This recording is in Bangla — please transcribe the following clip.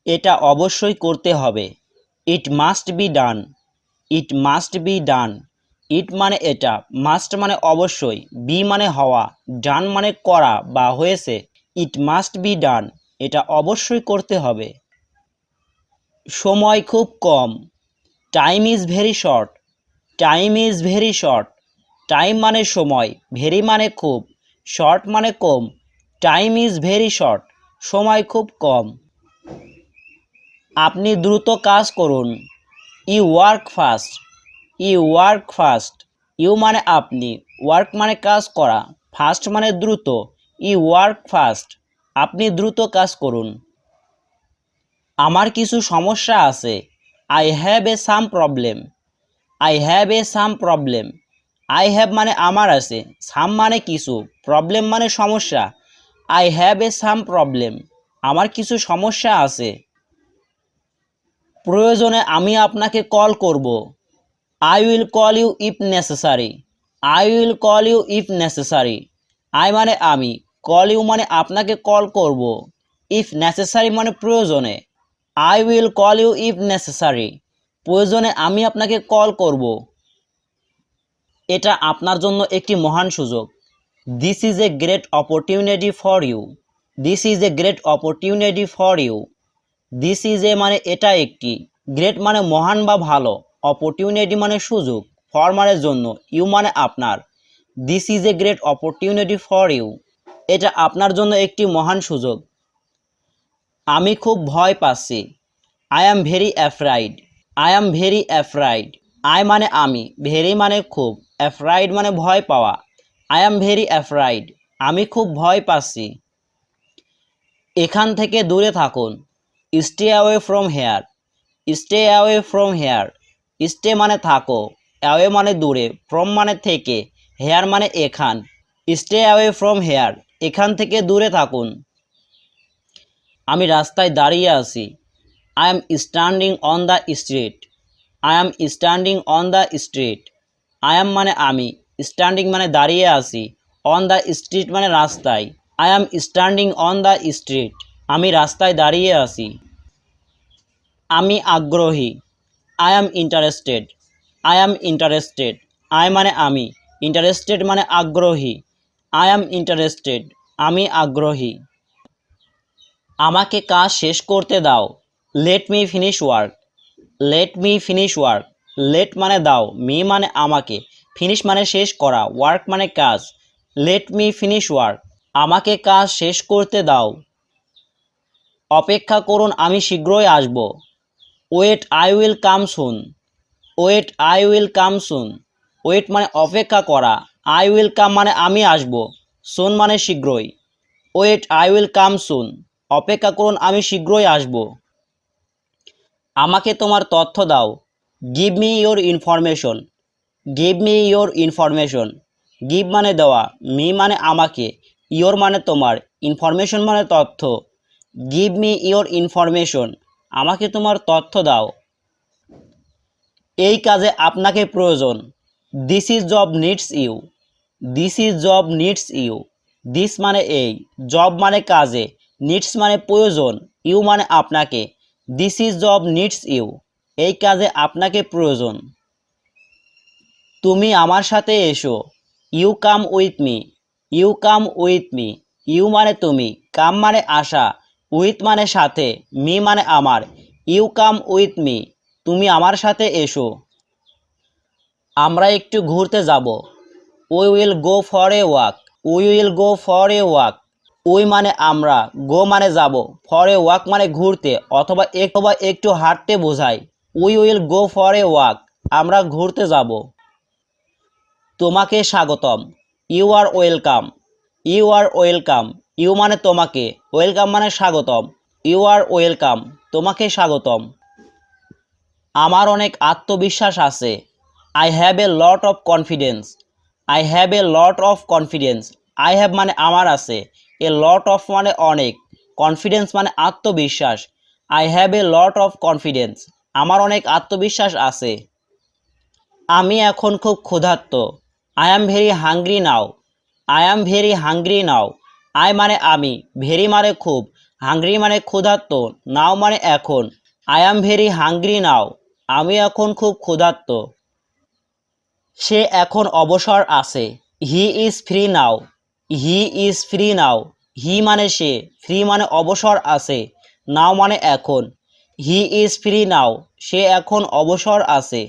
এটা অবশ্যই করতে হবে। It must be done. It must be done. It মানে এটা, মাস্ট মানে অবশ্যই, বি মানে হওয়া, ডান মানে করা বা হয়েছে। ইট মাস্ট বি ডান, এটা অবশ্যই করতে হবে। সময় খুব কম। Time is very short. Time is very short. Time মানে সময়, ভেরি মানে খুব, শর্ট মানে কম। টাইম ইজ ভেরি শর্ট, সময় খুব কম। আপনি দ্রুত কাজ করুন। You work fast. You work fast. You মানে আপনি, ওয়ার্ক মানে কাজ করা, ফাস্ট মানে দ্রুত। ইউ ওয়ার্ক ফাস্ট, আপনি দ্রুত কাজ করুন। আমার কিছু সমস্যা আছে। I have a some problem. I have a some problem. I have মানে আমার আছে, সাম মানে কিছু, প্রবলেম মানে সমস্যা। I have a some problem, আমার কিছু সমস্যা আছে। প্রয়োজনে আমি আপনাকে কল করব। I will call you if necessary. I will call you if necessary. I মানে আমি, কল ইউ মানে আপনাকে কল করব, ইফ নেসেসারি মানে প্রয়োজনে। I will call you if necessary, প্রয়োজনে আমি আপনাকে কল করব। এটা আপনার জন্য একটি মহান সুযোগ। This is a great opportunity for you. This is a great opportunity for you. This is a মানে এটা একটি, গ্রেট মানে মহান বা ভালো, অপরচুনিটি মানে সুযোগ, ফর মানে জন্য, ইউ মানে আপনার। This is a great opportunity for you, এটা আপনার জন্য একটি মহান সুযোগ। আমি খুব ভয় পাচ্ছি। I am very afraid. I am very afraid. I মানে আমি, ভেরি মানে খুব, অ্যাফ্রাইড মানে ভয় পাওয়া। আই অ্যাম ভেরি অ্যাফ্রাইড, আমি খুব ভয় পাচ্ছি। এখান থেকে দূরে থাকুন। Stay away from here. Stay away from here. Stay মানে থাকো, অ্যাওয়ে মানে দূরে, ফ্রম মানে থেকে, হেয়ার মানে এখান। স্টে অ্যাওয়ে ফ্রম হেয়ার, এখান থেকে দূরে থাকুন। আমি রাস্তায় দাঁড়িয়ে আছি। I am standing on the street. I am standing on the street. I am মানে আমি, স্ট্যান্ডিং মানে দাঁড়িয়ে আছি, অন দ্য স্ট্রিট মানে রাস্তায়। I am standing on the street, আমি রাস্তায় দাঁড়িয়ে আছি। আমি আগ্রহী। I am interested. I am interested. I মানে আমি, ইন্টারেস্টেড মানে আগ্রহী। আই অ্যাম ইন্টারেস্টেড, আমি আগ্রহী। আমাকে কাজ শেষ করতে দাও। Let me finish work. Let me finish work. Let মানে দাও, মি মানে আমাকে, ফিনিশ মানে শেষ করা, ওয়ার্ক মানে কাজ। লেট মি ফিনিশ ওয়ার্ক, আমাকে কাজ শেষ করতে দাও। অপেক্ষা করুন, আমি শীঘ্রই আসব। Wait I will come soon. Wait I will come soon. Wait মানে অপেক্ষা করা, আই উইল কাম মানে আমি আসব, সুন মানে শীঘ্রই। ওয়েট আই উইল কাম সুন, অপেক্ষা করুন আমি শীঘ্রই আসব। আমাকে তোমার তথ্য দাও। Give me your information. Give me your information. Give মানে দেওয়া, মি মানে আমাকে, ইয়োর মানে তোমার, ইনফরমেশন মানে তথ্য। গিভ মি ইয়োর ইনফরমেশন, আমাকে তোমার তথ্য দাও। এই কাজে আপনাকে প্রয়োজন। This is job needs you. This is job needs you. This মানে এই, জব মানে কাজে, নিডস মানে প্রয়োজন, ইউ মানে আপনাকে। This is job needs you, এই কাজে আপনাকে প্রয়োজন। তুমি আমার সাথে এসো। You come with me. You come with me. You মানে তুমি, কাম মানে আসা, উইথ মানে সাথে, মি মানে আমার। ইউ কাম উইথ মি, তুমি আমার সাথে এসো। আমরা একটু ঘুরতে যাব। We will go for a walk. We will go for a walk. We মানে আমরা, গো মানে যাব, ফর এ ওয়াক মানে ঘুরতে অথবা একটু হাঁটতে বোঝায়। We will go for a walk, আমরা ঘুরতে যাব। তোমাকে স্বাগতম। You are welcome. You are welcome. You মানে তোমাকে, ওয়েলকাম মানে স্বাগতম। ইউ আর ওয়েলকাম, তোমাকে স্বাগতম। আমার অনেক আত্মবিশ্বাস আছে। I have A lot of confidence. I have A lot of confidence. I have মানে আমার আছে, এ লট অফ মানে অনেক, কনফিডেন্স মানে আত্মবিশ্বাস। I have A lot of confidence, আমার অনেক আত্মবিশ্বাস আছে। আমি এখন খুব ক্ষুধার্ত। I am very hungry now. I am very hungry now. I মানে আমি, ভেরি মানে খুব, হাংরি মানে ক্ষুধার্ত, নাও মানে এখন। I am very hungry now, আমি এখন খুব ক্ষুধার্ত। সে এখন অবসর আছে। He is free now, he is free now, he মানে সে, ফ্রি মানে অবসর আছে, নাও মানে এখন। হি ইজ ফ্রি নাও, সে এখন অবসর আছে।